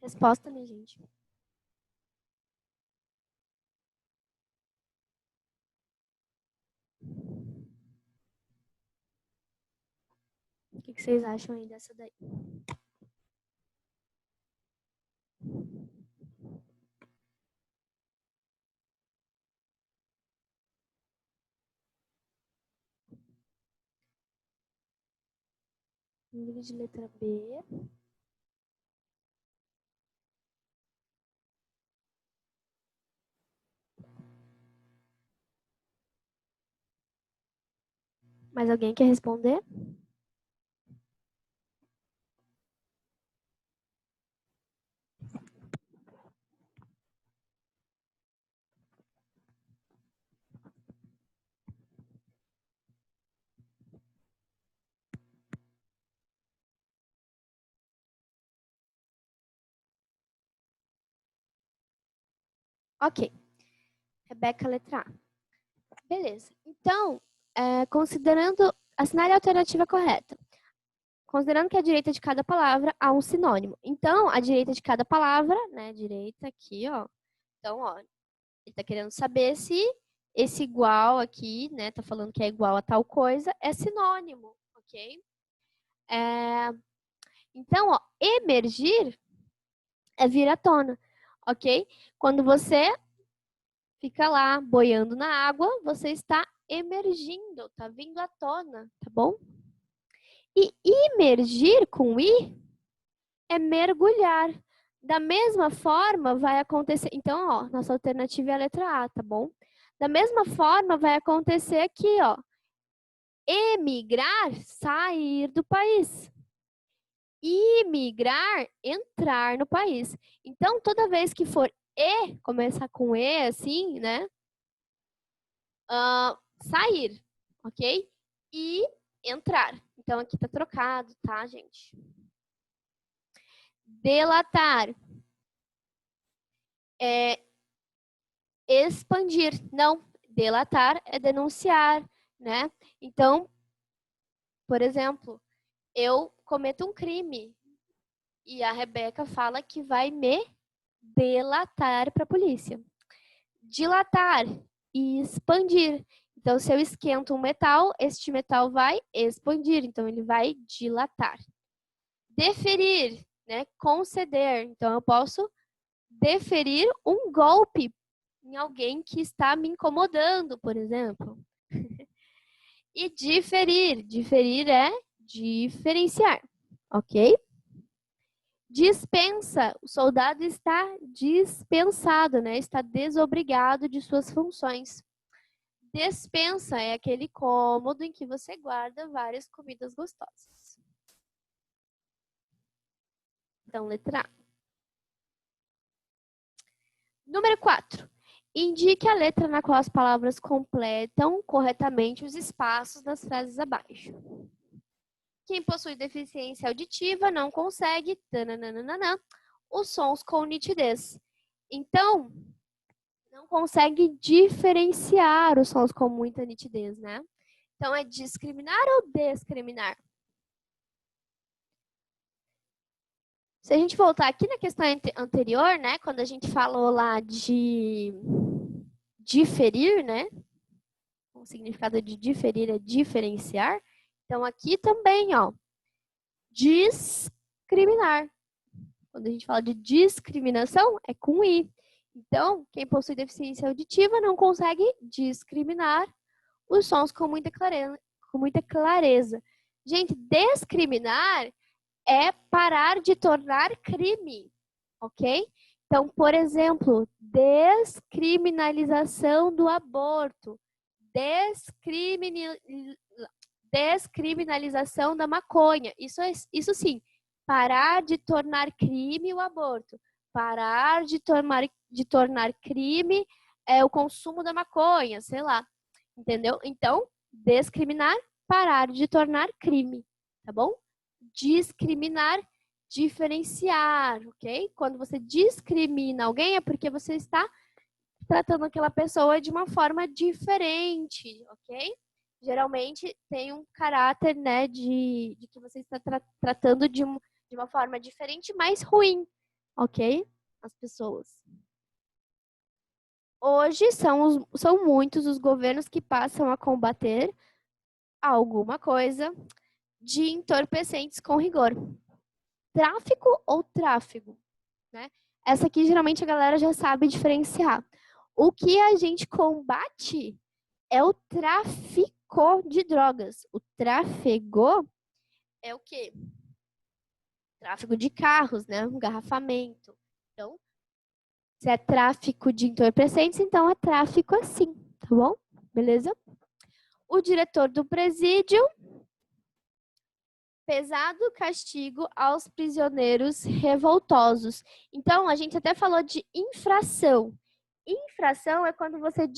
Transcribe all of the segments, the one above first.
Resposta, minha gente. O que vocês acham aí dessa daí? Ingrid, letra B. Mais alguém quer responder? Ok. Rebeca, letra A. Beleza. Então, considerando... Assinale a alternativa correta. Considerando que à direita de cada palavra há um sinônimo. Então, à direita de cada palavra, né? Direita aqui, ó. Então, ó, ele está querendo saber se esse igual aqui, né? Tá falando que é igual a tal coisa, é sinônimo, ok? Então, ó, emergir é vir à tona, ok? Quando você fica lá boiando na água, você está emergindo, tá vindo à tona, tá bom? E imergir com I é mergulhar. Da mesma forma, vai acontecer... Então, ó, nossa alternativa é a letra A, tá bom? Da mesma forma, vai acontecer aqui, ó. Emigrar, sair do país. Imigrar, entrar no país. Então, toda vez que for E, começar com E, assim, né? Sair, ok? E entrar. Então, aqui tá trocado, tá, gente? Delatar. Expandir. Não, delatar é denunciar, né? Então, por exemplo, eu cometo um crime e a Rebeca fala que vai me delatar para a polícia. Dilatar e expandir. Então, se eu esquento um metal, este metal vai expandir, então ele vai dilatar. Deferir, né? Conceder. Então, eu posso deferir um golpe em alguém que está me incomodando, por exemplo. E diferir. Diferir é diferenciar, ok? Dispensa. O soldado está dispensado, né? Está desobrigado de suas funções. Despensa é aquele cômodo em que você guarda várias comidas gostosas. Então, letra A. Número 4. Indique a letra na qual as palavras completam corretamente os espaços das frases abaixo. Quem possui deficiência auditiva não consegue os sons com nitidez. Então, não consegue diferenciar os sons com muita nitidez, né? Então, é discriminar ou discriminar? Se a gente voltar aqui na questão anterior, né? Quando a gente falou lá de diferir, né? O significado de diferir é diferenciar. Então, aqui também, ó, discriminar. Quando a gente fala de discriminação, é com I. Então, quem possui deficiência auditiva não consegue discriminar os sons com muita clareza. Gente, discriminar é parar de tornar crime, ok? Então, por exemplo, descriminalização do aborto, descriminalização da maconha. Isso sim, parar de tornar crime o aborto, parar de tornar crime o consumo da maconha, sei lá, entendeu? Então, descriminar, parar de tornar crime, tá bom? Discriminar, diferenciar, ok? Quando você discrimina alguém é porque você está tratando aquela pessoa de uma forma diferente, ok? Geralmente tem um caráter, né, de que você está tratando de uma forma diferente, mais ruim, ok? As pessoas. Hoje são muitos os governos que passam a combater alguma coisa de entorpecentes com rigor. Tráfico ou tráfego, né? Essa aqui geralmente a galera já sabe diferenciar. O que a gente combate é o tráfico de drogas. O tráfego é o quê? Tráfego de carros, né? Engarrafamento. Então, se é tráfico de entorpecentes, então é tráfico assim, tá bom? Beleza? O diretor do presídio, pesado castigo aos prisioneiros revoltosos. Então, a gente até falou de infração. Infração é quando você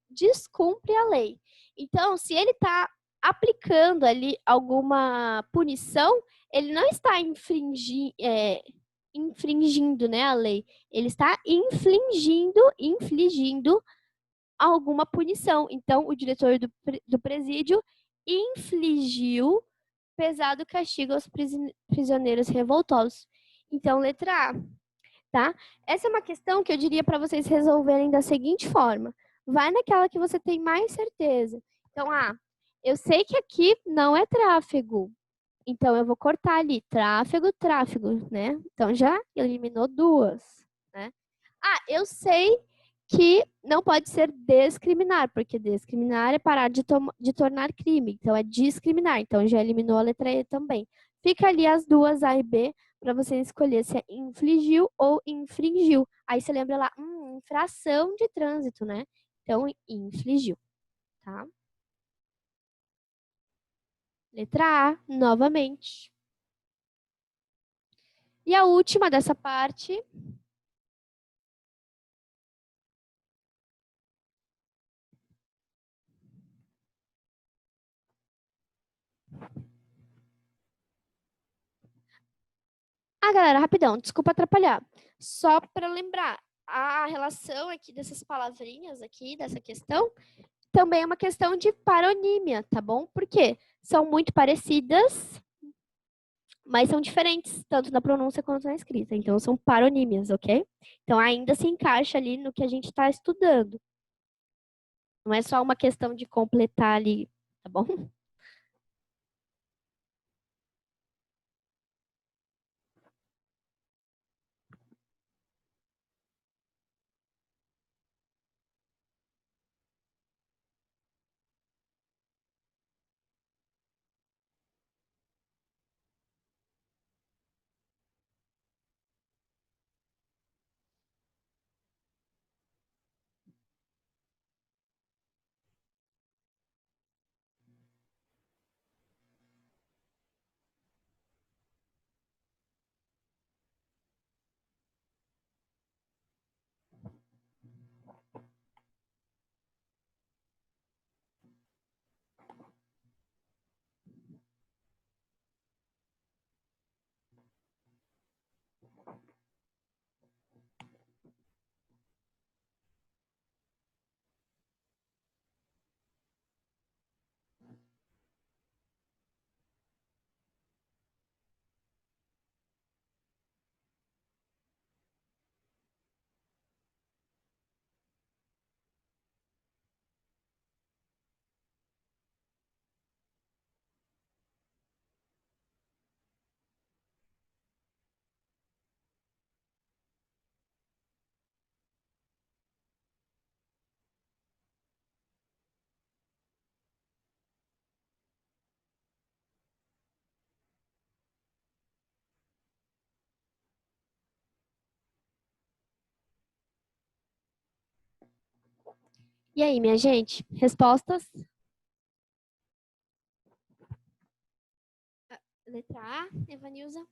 descumpre a lei. Então, se ele está aplicando ali alguma punição, ele não está infringindo, né, a lei. Ele está infligindo alguma punição. Então, o diretor do presídio infligiu pesado castigo aos prisioneiros revoltosos. Então, letra A, tá? Essa é uma questão que eu diria para vocês resolverem da seguinte forma. Vai naquela que você tem mais certeza. Então, eu sei que aqui não é tráfego. Então, eu vou cortar ali, tráfego, né? Então, já eliminou duas, né? Eu sei que não pode ser discriminar, porque discriminar é parar de tornar crime. Então, é discriminar. Então, já eliminou a letra E também. Fica ali as duas, A e B, para você escolher se é infligiu ou infringiu. Aí você lembra lá, infração de trânsito, né? Então, infligiu, tá? Letra A, novamente. E a última dessa parte. Galera, rapidão, desculpa atrapalhar. Só para lembrar, a relação aqui dessas palavrinhas aqui, dessa questão, também é uma questão de paronímia, tá bom? Porque são muito parecidas, mas são diferentes, tanto na pronúncia quanto na escrita. Então, são paronímias, ok? Então, ainda se encaixa ali no que a gente está estudando. Não é só uma questão de completar ali, tá bom? E aí, minha gente, respostas? Letra A, Evanilza.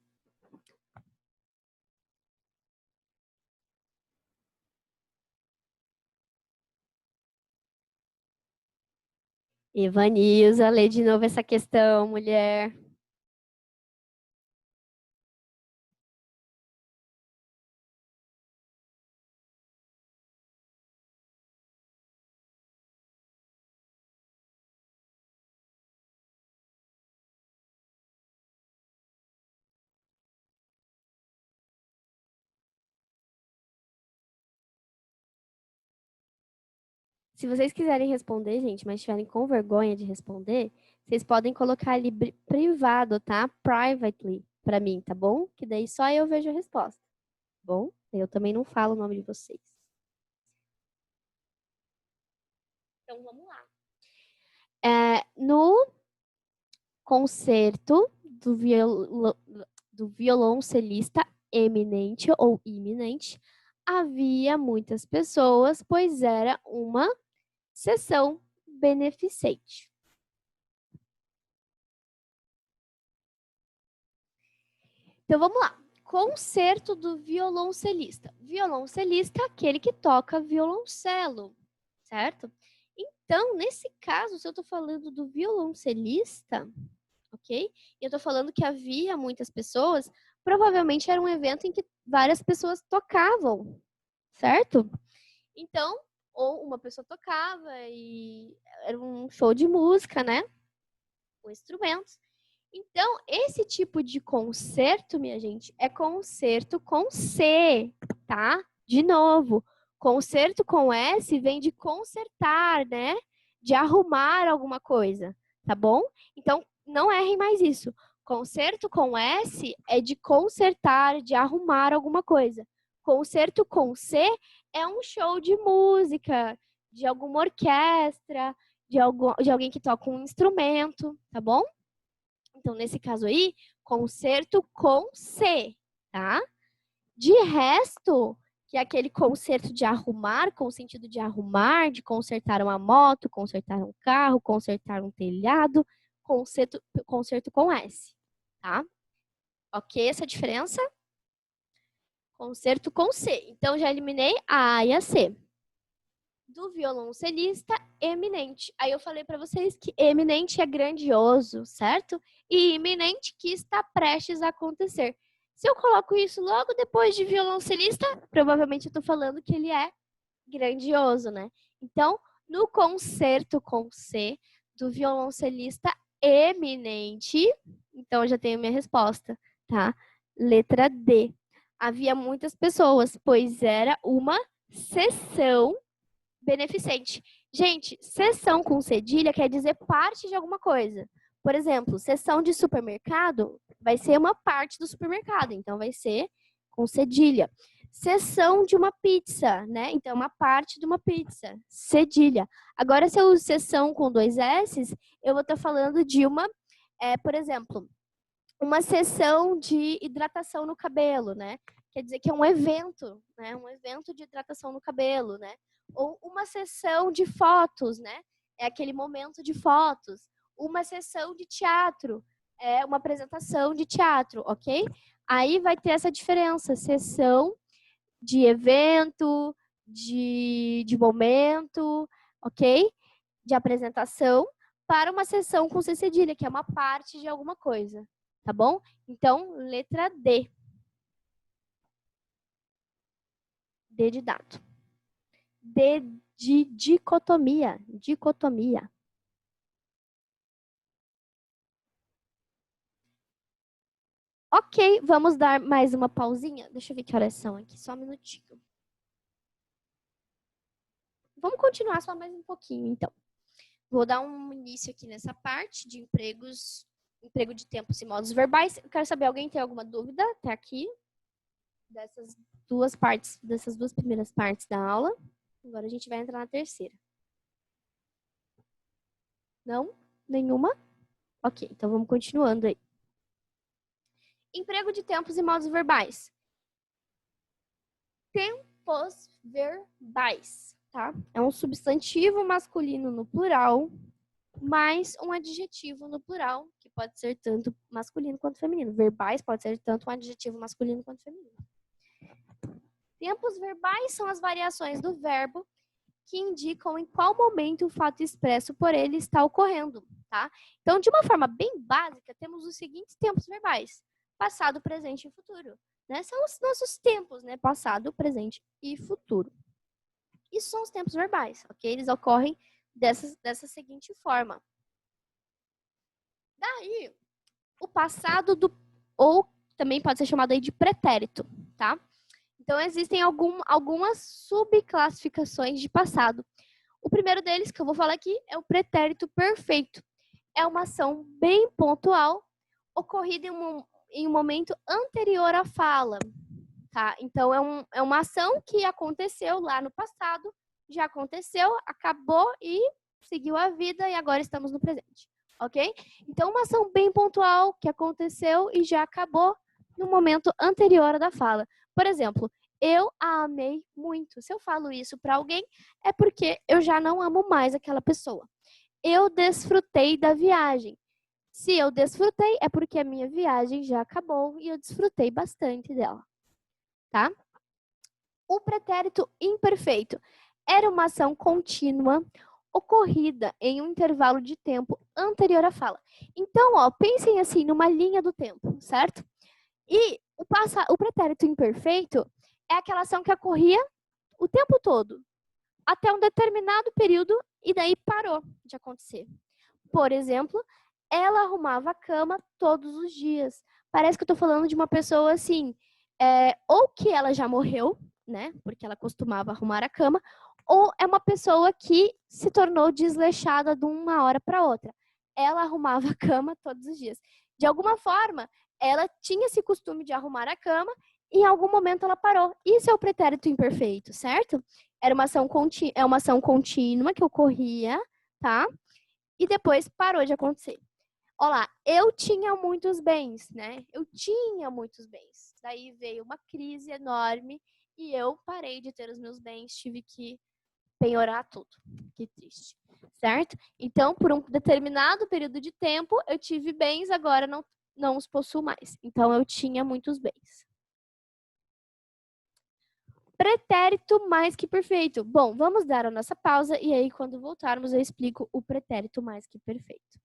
Evanilza, lê de novo essa questão, mulher. Se vocês quiserem responder, gente, mas estiverem com vergonha de responder, vocês podem colocar ali privado, tá? Privately para mim, tá bom? Que daí só eu vejo a resposta, tá bom? Eu também não falo o nome de vocês. Então, vamos lá. No concerto do violoncelista eminente ou iminente, havia muitas pessoas, pois era uma sessão beneficente. Então, vamos lá. Concerto do violoncelista. Violoncelista é aquele que toca violoncelo, certo? Então, nesse caso, se eu estou falando do violoncelista, ok? E eu estou falando que havia muitas pessoas, provavelmente era um evento em que várias pessoas tocavam, certo? Então, ou uma pessoa tocava e era um show de música, né? Com instrumentos. Então, esse tipo de concerto, minha gente, é concerto com C, tá? De novo, concerto com S vem de consertar, né? De arrumar alguma coisa, tá bom? Então, não errem mais isso. Concerto com S é de consertar, de arrumar alguma coisa. Concerto com C é um show de música, de alguma orquestra, de alguém que toca um instrumento, tá bom? Então, nesse caso aí, concerto com C, tá? De resto, que é aquele concerto de arrumar, com o sentido de arrumar, de consertar uma moto, consertar um carro, consertar um telhado, concerto com S, tá? Ok, essa diferença? Concerto com C. Então, já eliminei a A e a C. Do violoncelista eminente. Aí eu falei para vocês que eminente é grandioso, certo? E iminente que está prestes a acontecer. Se eu coloco isso logo depois de violoncelista, provavelmente eu estou falando que ele é grandioso, né? Então, no concerto com C do violoncelista eminente, então eu já tenho minha resposta, tá? Letra D. Havia muitas pessoas, pois era uma sessão beneficente. Gente, seção com cedilha quer dizer parte de alguma coisa. Por exemplo, seção de supermercado vai ser uma parte do supermercado, então vai ser com cedilha. Seção de uma pizza, né? Então, uma parte de uma pizza, cedilha. Agora, se eu uso seção com 2 S, eu vou estar falando de uma, por exemplo, uma sessão de hidratação no cabelo, né? Quer dizer que é um evento, né? Um evento de hidratação no cabelo, né? Ou uma sessão de fotos, né? É aquele momento de fotos. Uma sessão de teatro, é uma apresentação de teatro, ok? Aí vai ter essa diferença, sessão de evento, de momento, ok? De apresentação, para uma sessão com C cedilha, que é uma parte de alguma coisa, tá bom? Então, letra D. D de dado. D de dicotomia. Dicotomia. Ok, vamos dar mais uma pausinha. Deixa eu ver que horas são aqui, só um minutinho. Vamos continuar só mais um pouquinho, então. Vou dar um início aqui nessa parte de empregos, emprego de tempos e modos verbais. Eu quero saber, alguém tem alguma dúvida até aqui? Dessas duas partes, dessas duas primeiras partes da aula. Agora a gente vai entrar na terceira. Não? Nenhuma? Ok, então vamos continuando aí. Emprego de tempos e modos verbais. Tempos verbais, tá? É um substantivo masculino no plural, mais um adjetivo no plural, que pode ser tanto masculino quanto feminino. Verbais pode ser tanto um adjetivo masculino quanto feminino. Tempos verbais são as variações do verbo que indicam em qual momento o fato expresso por ele está ocorrendo, tá? Então, de uma forma bem básica, temos os seguintes tempos verbais: passado, presente e futuro, né? São os nossos tempos, né? Passado, presente e futuro. Isso são os tempos verbais, ok? Eles ocorrem dessa seguinte forma. Daí, o passado ou também pode ser chamado aí de pretérito, tá? Então, existem algumas subclassificações de passado. O primeiro deles, que eu vou falar aqui, é o pretérito perfeito. É uma ação bem pontual, ocorrida em um momento anterior à fala. Tá? Então, é uma ação que aconteceu lá no passado, já aconteceu, acabou e seguiu a vida e agora estamos no presente. Ok? Então, uma ação bem pontual que aconteceu e já acabou no momento anterior da fala. Por exemplo, eu a amei muito. Se eu falo isso para alguém, é porque eu já não amo mais aquela pessoa. Eu desfrutei da viagem. Se eu desfrutei, é porque a minha viagem já acabou e eu desfrutei bastante dela. Tá? O pretérito imperfeito era uma ação contínua ocorrida em um intervalo de tempo anterior à fala. Então, pensem assim numa linha do tempo, certo? E o pretérito imperfeito é aquela ação que ocorria o tempo todo, até um determinado período, e daí parou de acontecer. Por exemplo, ela arrumava a cama todos os dias. Parece que eu tô falando de uma pessoa assim, ou que ela já morreu, né? Porque ela costumava arrumar a cama, ou é uma pessoa que se tornou desleixada de uma hora para outra. Ela arrumava a cama todos os dias. De alguma forma, ela tinha esse costume de arrumar a cama e em algum momento ela parou. Isso é o pretérito imperfeito, certo? Era uma ação uma ação contínua que ocorria, tá? E depois parou de acontecer. Olá, eu tinha muitos bens, né? Eu tinha muitos bens. Daí veio uma crise enorme e eu parei de ter os meus bens, tive que penhorar tudo. Que triste, certo? Então, por um determinado período de tempo, eu tive bens, agora não os possuo mais. Então, eu tinha muitos bens. Pretérito mais que perfeito. Bom, vamos dar a nossa pausa e aí, quando voltarmos, eu explico o pretérito mais que perfeito.